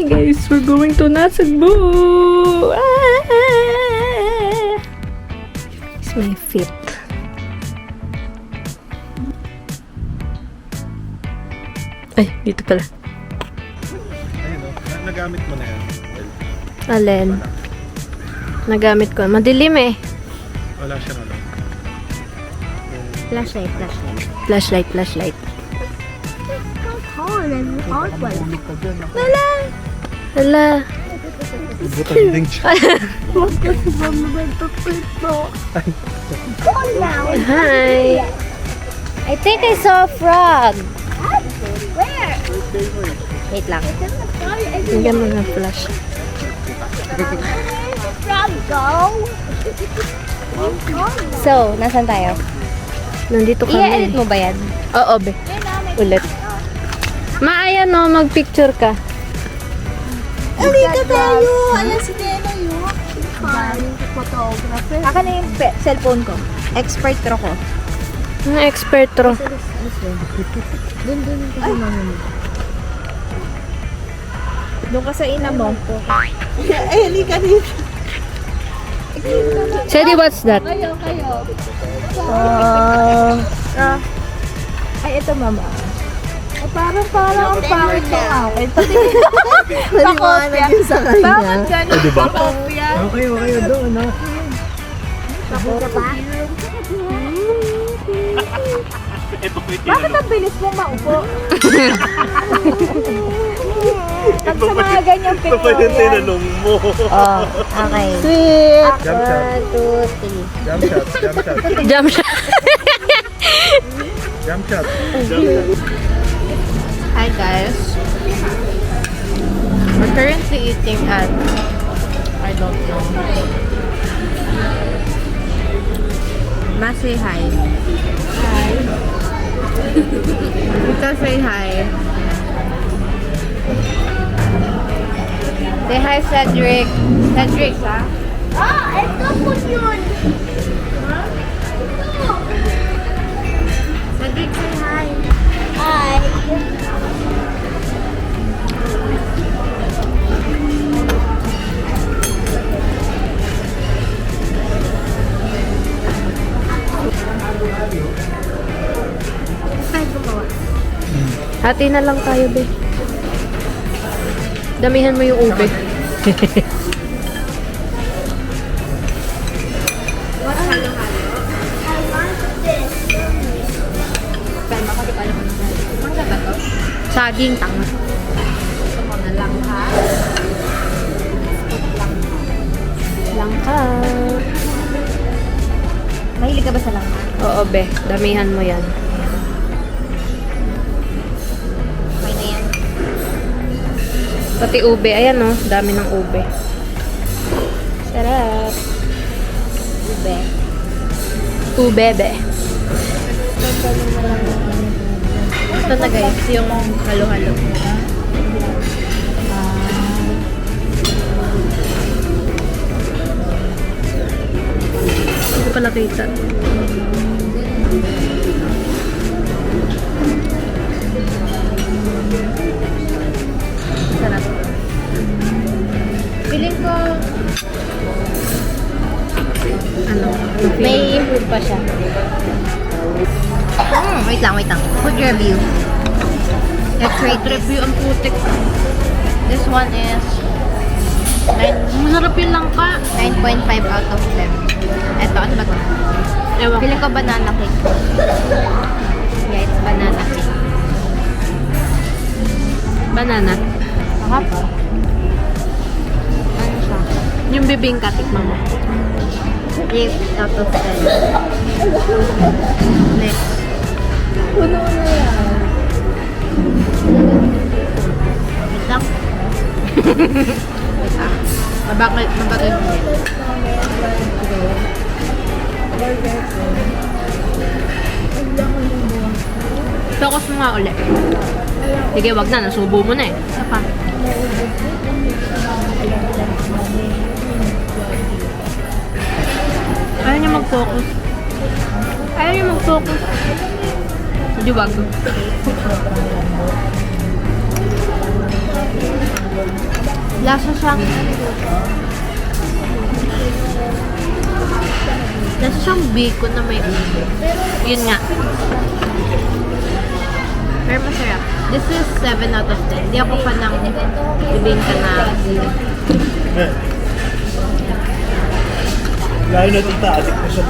Hi guys, we're going to Nasugbu. It's my feet. Ay, dito pala. Ayun o, nagamit mo na yan. Alin? Nagamit ko. Madilim eh. Wala siya na lang. Flashlight. Flashlight. Nakahulog ka dyan. Hala. Butang din siya. Hi. I think I saw a frog. Birthday mo eh. Wait lang. Bigyan mo ng flash. So, nasan tayo? Nandito kami. I-edit mo ba yan? Oo, be. Ulit. Maaya no, magpicture ka. Dito tayo! Alam si Nena yun. Photographer. Akin na yung cellphone ko. Expert ko. Ang expert ro. Doon kasi mami mo. Doon ka sa ina mo. Ay, halika dito. Sadie, what's that? Kayo. Ay, ito mama. Ay, parang ang pangit mo akin. Pakopya. Bakit gano'n? Diba? Pakopya. Okay, doon, no? Pakopya pa? Bakit ang bilis mong maupo? Pag sa mga ganyang Ito pa yung picture yan. tinanong mo. Oh, okay. Sweet. Jump shot. 1, 2, 3. Jump shot. Jump shot. Jump shot. Hi guys. We're currently eating at I don't know. Ma, say hi. Hi. Ika, say hi. Say hi, Cedric. Cedric, ha? Ito po yun. Cedric, say hi. Hi. Hati na lang tayo, be. Damihan mo yung ube. Saging tanga. Langka. Mahilig ka ba sa langka? Oo, be. Damihan mo yan. Okay na yan. Pati ube. Ayan, oh. Dami ng ube. Sarap. Ube. Ube, be. Ito na guys, yung halo-halo. Hindi ko pa nakita. Sarap. Feeling ko, ano, May improve pa siya. wait lang. Food review. Let's rate review ang putik. This one is masarap yung langka. 9.5 out of 10. Eto, ano ba ito? Ewan ko. Feeling ko banana cake. Yeah, it's banana cake. Banana. Sarap. Ano siya? Yung bibingka, tikman mo. 8 out of 10. Next. Puno na yan. Wait lang. Wait lang. Mabakit mo. Focus mo nga ulit. Sige, wag na. Nasubo mo na eh. Isa pa. Ayaw niya mag-focus. Hindi, wag. Lasa siyang bacon na may ube. Yun nga. Pero masarap. This is 7 out of 10. Hindi ako fan ng bibingka na Lalo na tita, adik na siya.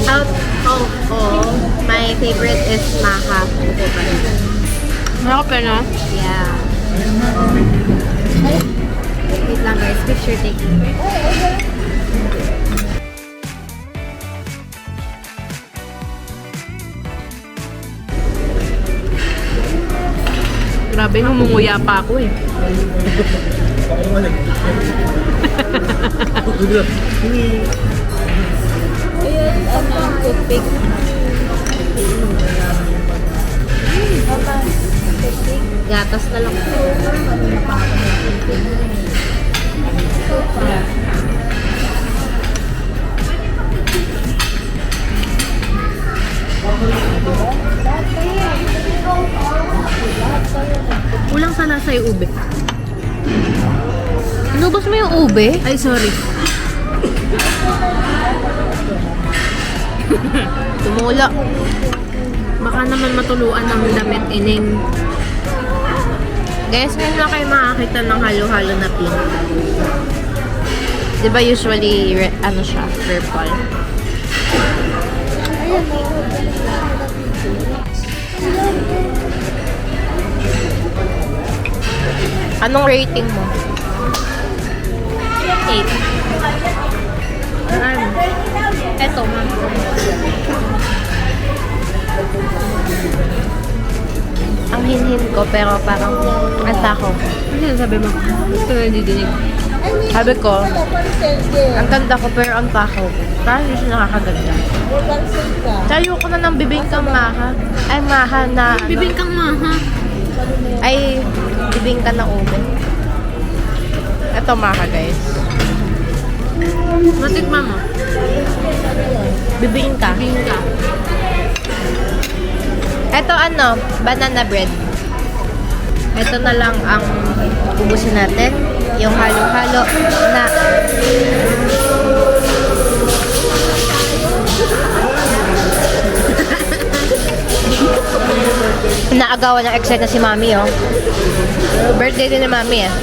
out of all, my favorite is maha. Ako pa na. Yeah. Wait lang guys, picture taking. Grabe, ngumunguya pa ako eh. Gatas na lang. Kulang sa lasa yung ube. Inubos mo yung ube? Ay, sorry. Tumula. Baka naman matuluan ng damit ining. Guys, ngayon lang kayo makakita ng halo-halo na pink. Diba usually, ano siya, purple? Anong rating mo? 8. Eto, ma'am. Ang hinhin ko, pero parang anta ko. Ano yung sabi mo? Gusto na didinig. Sabi ko, ang ganda ko, pero ang takaw ko. Parang hindi siya nakakaganda. Tayo ko na ng bibingkang maha. Ay, maha na, ano, Bibingkang maha. ay, bibingka na ube. Ito maha, guys. Matikma mo. Bibingka. Bibingka. Ito ano, banana bread. Ito na lang ang ubusin natin. Yung halo-halo na naagawan ng excite na si Mami, oh. Birthday din ni Mami, eh.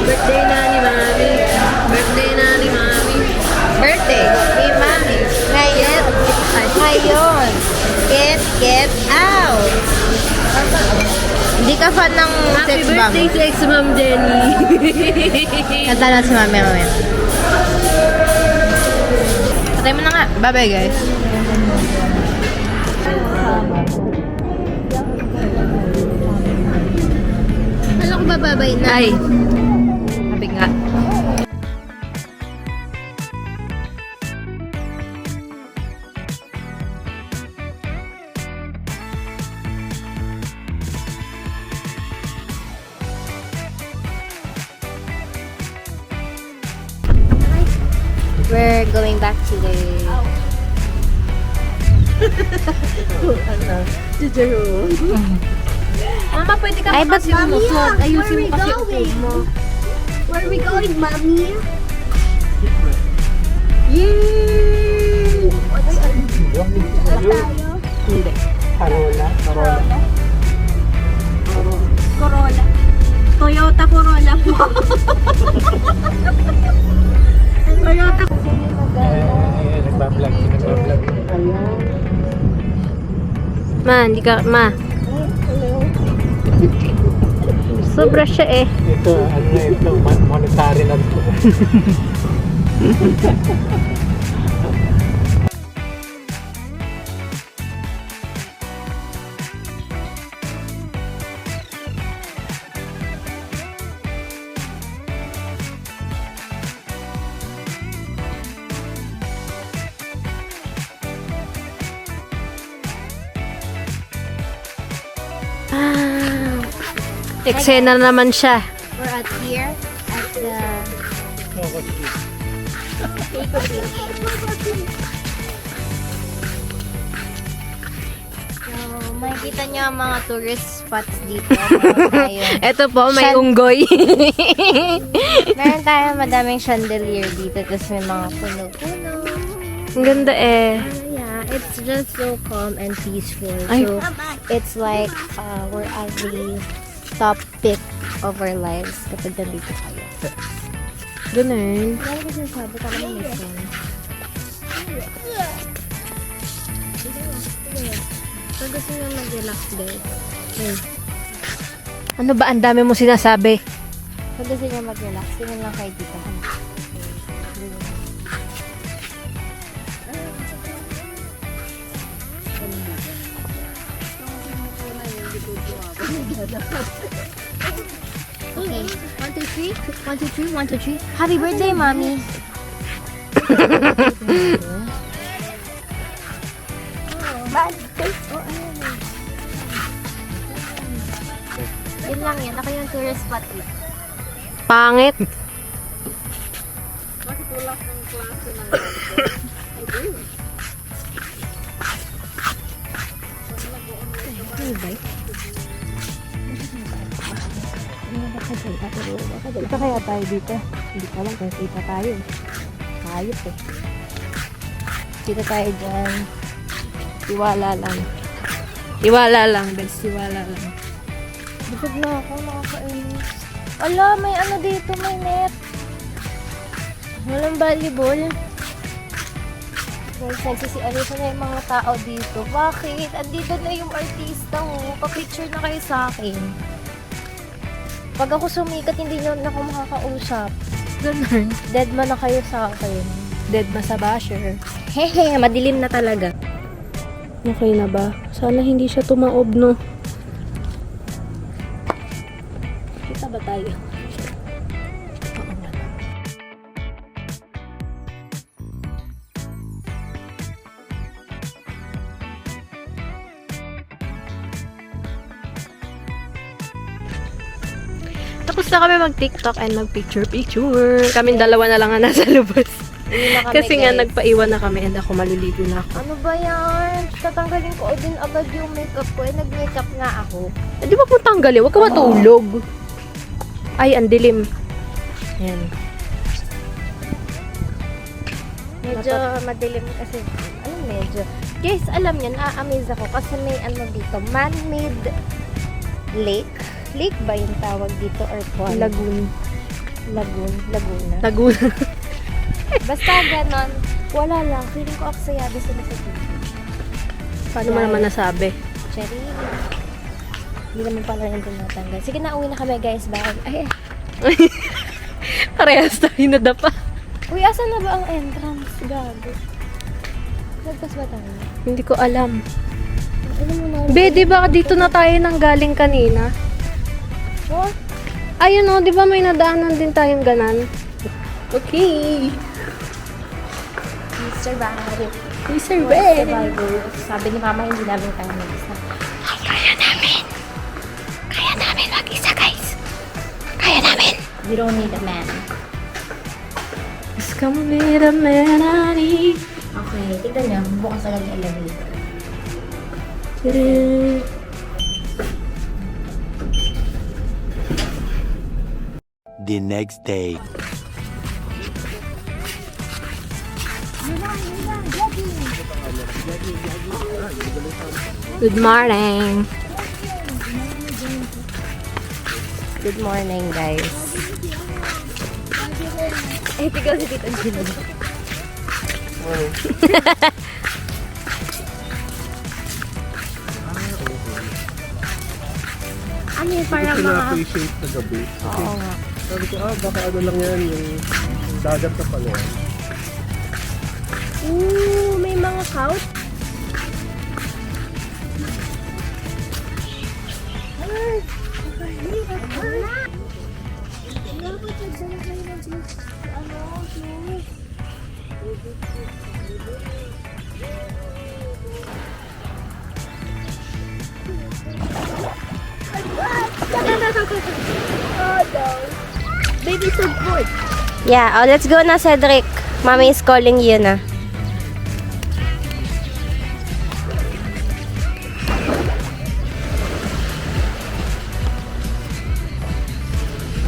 Birthday na ni Mami. Birthday na ni Mami. Birthday ni Mami. Ngayon. Ngayon. Get out. Hindi ka fan ng Happy sex bomb. birthday, sex mom Jenny. Kanta na si Mami mamaya. Patay mo na nga. Bye-bye, guys. Alam ko bababay na. Ay. Sabi nga. We're going back to the... Mama, pwede ka Ay, ba't umusod? Ayusin mo kasi upo mo. Where are we going, Mommy? Hindi. Corolla. Toyota Corolla po. Toyota. Nagbablog. Ma, hindi ka... Ma. Sobra siya eh. Ito, ano na ito, monetary na ito. Eksena naman siya. We're at here at the So, makikita niyo ang mga tourists spots dito. Meron tayo. Eto po, may unggoy. Meron tayo madaming chandelier dito. Tapos may mga puno-puno. Ang ganda eh. Yeah, it's just so calm and peaceful. Ay. So, it's like we're at the top peak of our lives kapag nandito tayo. Ganun. Ano ko sinasabi? Tama na may phone. Pag gusto nyo mag-relax guys. Ano ba? Ang dami mo sinasabi. Pag gusto nyo mag-relax, tingnan lang kayo dito. Okay. 1, 2, 3. 1, 2, 3. 1, 2, 3. Happy birthday, mommy. Yun lang yan. Ako yung tourist spot lang. Pangit. Kita kaya tayo dito. Hindi ko alam kung kita tayo. Hayop eh. Kita tayo dyan. Tiwala lang. Tiwala lang, best. Tiwala lang. Busog na ako. Nakakainis. Ala, may ano dito. May net. Walang volleyball. Guys, nagsisialisan na yung mga tao dito. Bakit? Andito na yung artista oh. Pa-picture na kayo sa akin. Pag ako sumikat, hindi nyo na ako makakausap. Ganun. Dead man na kayo sa akin. Dead ma sa basher. Hehe, madilim na talaga. Okay na ba? Sana hindi siya tumaob, no? Kita ba tayo? Oo nga. Tapos na kami mag-TikTok and mag-picture-picture. Kaming dalawa na lang nga nasa lubas. Uwi na kami, Kasi nga guys. nagpaiwan na kami and ako maliligo na ako. Ano ba yan? Tatanggalin ko din agad yung makeup ko. Eh, nag-makeup nga ako. Eh, di ba po tanggalin? Huwag ka matulog. Ay, ang dilim. Ayan. Medyo madilim kasi. Ano medyo? Guys, alam nyo, na-amaze ako kasi may ano dito, man-made lake. Lake ba yung tawag dito or pond? Lagoon. Laguna. Laguna. Basta ganon. Wala lang. Feeling ko aksayado sila sa dito. Paano mo naman nasabi? Cherry. Hindi naman pala yung tinatanggal. Sige na, uwi na kami guys. Bye. Ay, Parehas tayo nadapa. uy, asan na ba ang entrance? Gago. Nagpas ba tayo? Hindi ko alam. Alam mo na. Be, di ba dito na tayo nang galing kanina? Oh, Ayun o, di ba may nadaanan din tayong ganan? Okay. Mr. Barry. Mr. Survival. Sabi ni Mama, hindi namin kaya mag-isa. Kaya namin mag-isa, guys. Kaya namin. We don't need a man. Just come with a man I need. Okay, tignan niyo. Bukas agad yung elevator. The next day. Good morning. Good morning, guys. Eh, tigaw si Tita Gina. Ano yun, parang Ito mga... na-appreciate na gabi. Oo nga. Sabi ko, baka ano lang yan, yung dagat na pala yan. Ooh, may mga couch. Baby so good. Yeah, oh, let's go na, Cedric. Mommy is calling you na.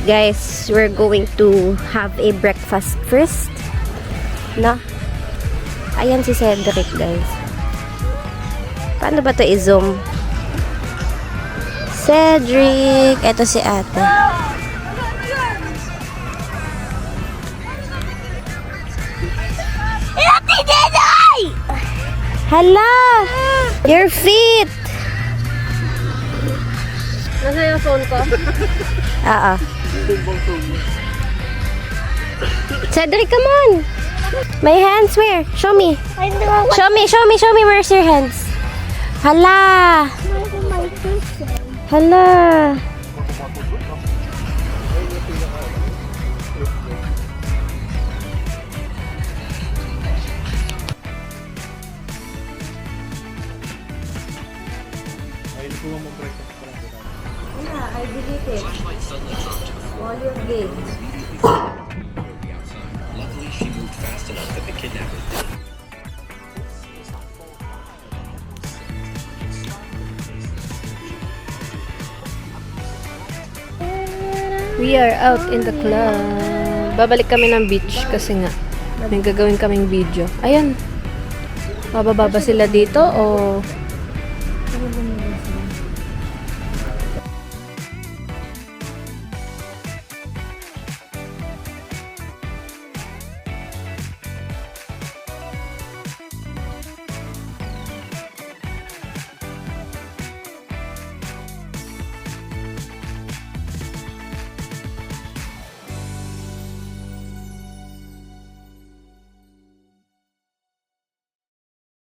guys, we're going to have a breakfast first. No? Ayan si Cedric, guys. Paano ba to i-zoom? Cedric! Ito si ate. Hala! Your feet! Nasa yung phone ko? Oo. Cedric, come on! My hands where? Show me. Show me where's your hands. Hala! Hala! Ay, hindi ko mo breakfast pa lang. I delete it. All your games. We are out in the club. Babalik kami ng beach kasi nga may gagawin kaming video. Ayan. Bababa ba sila dito o